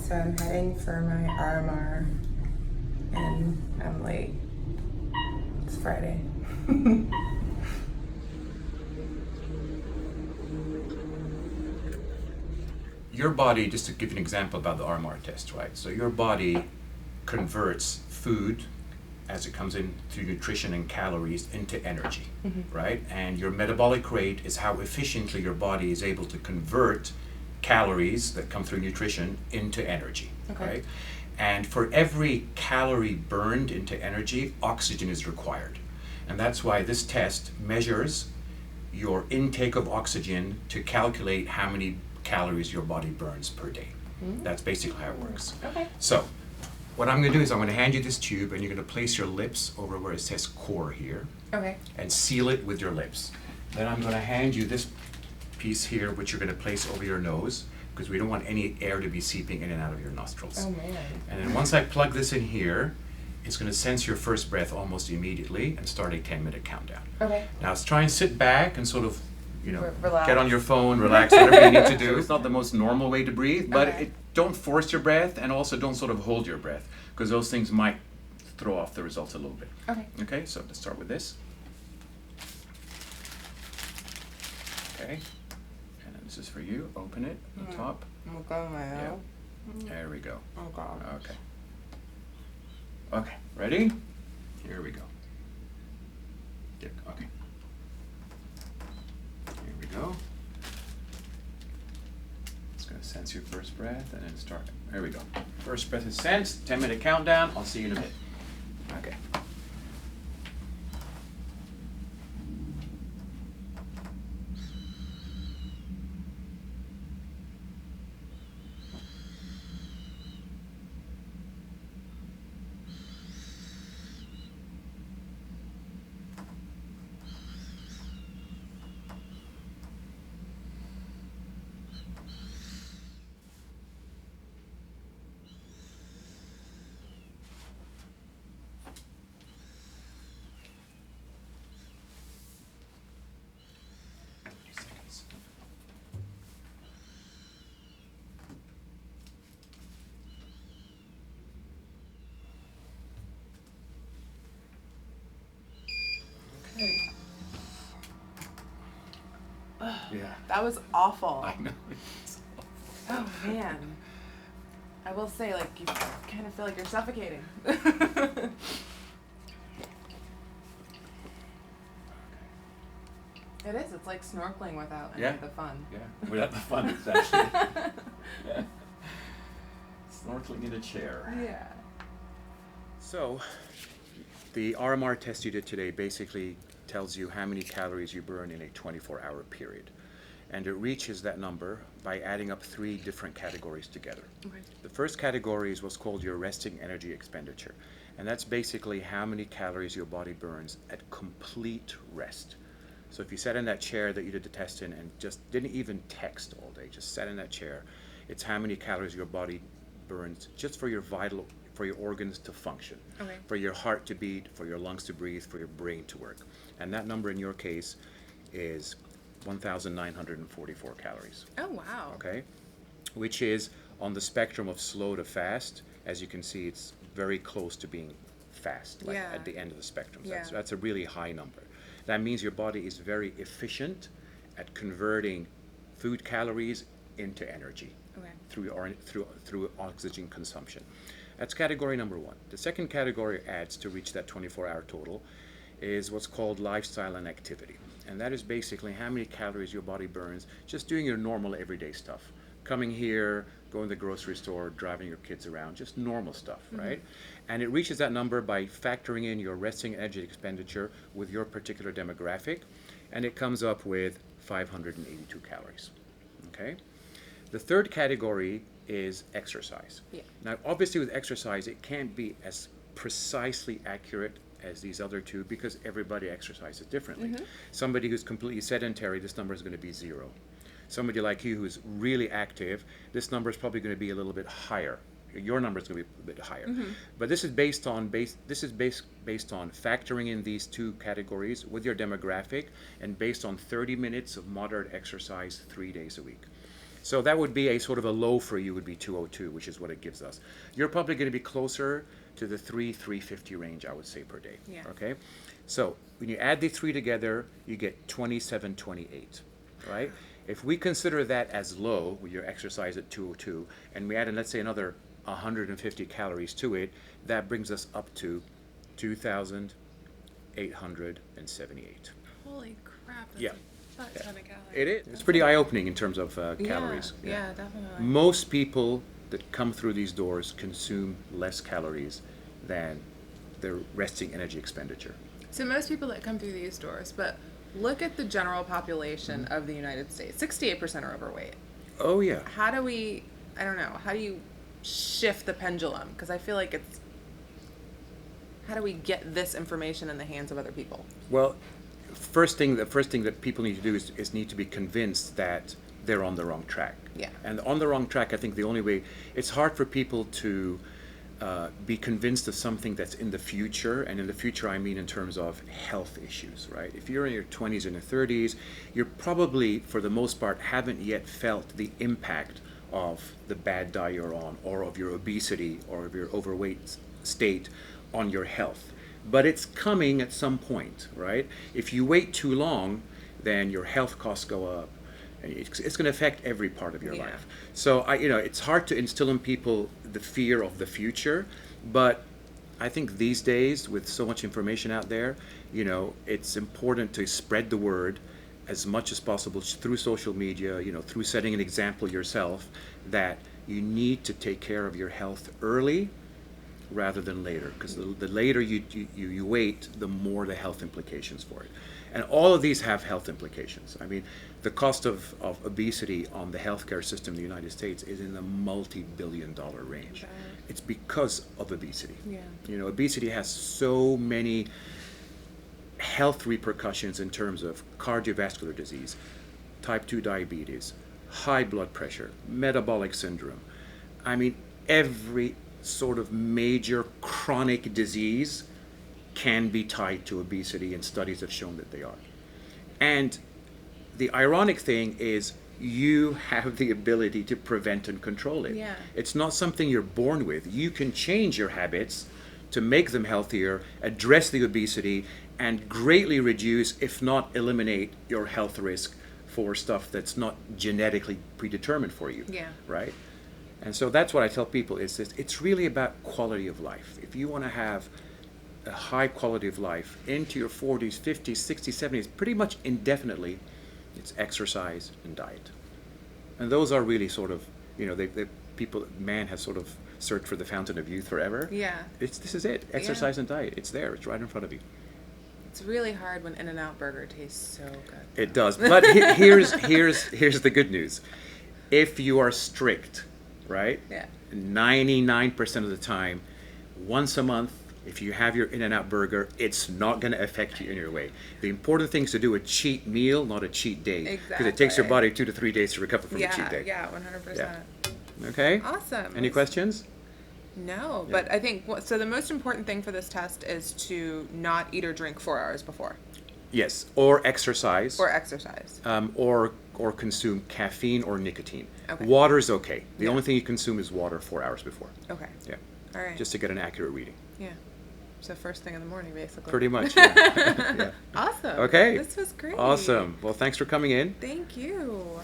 So I'm heading for my RMR and I'm late. It's Friday. Your body, just to give you an example about the RMR test, right? So your body converts food as it comes in through nutrition and calories into energy, right? And your metabolic rate is how efficiently your body is able to convert calories that come through nutrition into energy, right? And for every calorie burned into energy, oxygen is required. And that's why this test measures your intake of oxygen to calculate how many calories your body burns per day. That's basically how it works. Okay. So what I'm going to do is I'm going to hand you this tube and you're going to place your lips over where it says core here Okay. and seal it with your lips. Then I'm going to hand you this piece here, which you're going to place over your nose because we don't want any air to be seeping in and out of your nostrils. Oh man. And then once I plug this in here, it's going to sense your first breath almost immediately and start a 10-minute countdown. Okay. Now let's try and sit back and sort of, Relax. get on your phone, relax, whatever you need to do. It's not the most normal way to breathe, but Okay. don't force your breath and also don't sort of hold your breath because those things might throw off the results a little bit. Okay. Okay, so let's start with this. Okay, and then this is for you. Open it at the top. Oh god, Yeah. There we go. Oh god. Okay. Okay, ready? Here we go. Yeah, okay. Here we go. It's going to sense your first breath and then start. There we go. First breath is sensed. 10-minute countdown. I'll see you in a bit. Okay. Seconds. Okay. Yeah. That was awful. I know. Oh man. I will say, like, you kind of feel like you're suffocating. It is. It's like snorkeling without any of the fun. Yeah, without the fun, it's actually. Yeah. Snorkeling in a chair. Yeah. So, the RMR test you did today basically tells you how many calories you burn in a 24-hour period. And it reaches that number by adding up 3 different categories together. Okay. The first category is what's called your resting energy expenditure. And that's basically how many calories your body burns at complete rest. So if you sat in that chair that you did the test in and just didn't even text all day, just sat in that chair, it's how many calories your body burns just for your organs to function, Okay. for your heart to beat, for your lungs to breathe, for your brain to work. And that number in your case is 1,944 calories, Oh wow. okay? Which is on the spectrum of slow to fast. As you can see, it's very close to being fast, like Yeah. at the end of the spectrum. So Yeah. that's a really high number. That means your body is very efficient at converting food calories into energy Okay. through oxygen consumption. That's category number 1. The second category adds to reach that 24-hour total is what's called lifestyle and activity. And that is basically how many calories your body burns just doing your normal everyday stuff. Coming here, going to the grocery store, driving your kids around, just normal stuff, right? And it reaches that number by factoring in your resting energy expenditure with your particular demographic, and it comes up with 582 calories, okay? The third category is exercise. Yeah. Now, obviously with exercise, it can't be as precisely accurate as these other two because everybody exercises differently. Somebody who's completely sedentary, this number is going to be 0. Somebody like you who's really active, this number is probably going to be a little bit higher. Your number is going to be a bit higher. But this is based on factoring in these 2 categories with your demographic and based on 30 minutes of moderate exercise 3 days a week. So that would be a sort of a low for you would be 202, which is what it gives us. You're probably going to be closer to the 350 range, I would say, per day. Yeah. Okay? So when you add the three together, you get 2728, right? If we consider that as low, with your exercise at 202, and we add in, let's say, another 150 calories to it, that brings us up to 2,878. Holy crap! That's Yeah. a butt ton of calories. It is. It's pretty eye-opening in terms of Yeah, calories. Yeah, definitely. Most people that come through these doors consume less calories than their resting energy expenditure. So most people that come through these doors, but look at the general population of the United States. 68% are overweight. Oh, yeah. How do we, I don't know, how do you shift the pendulum? Because I feel like it's, how do we get this information in the hands of other people? Well, the first thing that people need to do is need to be convinced that they're on the wrong track. Yeah. And on the wrong track, I think the only way, it's hard for people to be convinced of something that's in the future, and in the future I mean in terms of health issues, right? If you're in your 20s and your 30s, you're probably, for the most part, haven't yet felt the impact of the bad diet you're on, or of your obesity, or of your overweight state on your health. But it's coming at some point, right? If you wait too long, then your health costs go up. It's going to affect every part of your Yeah. life. So it's hard to instill in people the fear of the future, but I think these days, with so much information out there, it's important to spread the word as much as possible through social media, through setting an example yourself, that you need to take care of your health early rather than later, because the later you wait, the more the health implications for it. And all of these have health implications. I mean, the cost of obesity on the healthcare system in the United States is in the multi-billion-dollar range. Okay. It's because of obesity. Yeah. Obesity has so many health repercussions in terms of cardiovascular disease, type 2 diabetes, high blood pressure, metabolic syndrome. I mean, every sort of major chronic disease can be tied to obesity, and studies have shown that they are. And the ironic thing is, you have the ability to prevent and control it. Yeah. It's not something you're born with. You can change your habits to make them healthier, address the obesity, and greatly reduce, if not eliminate, your health risk for stuff that's not genetically predetermined for you. Yeah. Right? And so that's what I tell people, is that it's really about quality of life. If you want to have a high quality of life into your 40s, 50s, 60s, 70s, pretty much indefinitely, it's exercise and diet. And those are really sort of, man has sort of searched for the fountain of youth forever. Yeah. This is it. Exercise and diet. It's there. It's right in front of you. It's really hard when In-N-Out Burger tastes so good. It does. But here's the good news. If you are strict, right? Yeah. 99% of the time, once a month, if you have your In-N-Out Burger, it's not going to affect you in your way. The important thing is to do a cheat meal, not a cheat day. Because it takes your body 2 to 3 days to recover from a cheat day. Yeah, 100%. Yeah. Okay? Awesome. Any questions? No, but I think, so the most important thing for this test is to not eat or drink 4 hours before. Yes, or exercise. Or exercise. Or consume caffeine or nicotine. Okay. Water's okay. The Yeah. only thing you consume is water 4 hours before. Okay. Yeah. All right. Just to get an accurate reading. Yeah. So first thing in the morning, basically. Pretty much, yeah. Yeah. Awesome. Okay. This was great. Awesome. Well, thanks for coming in. Thank you.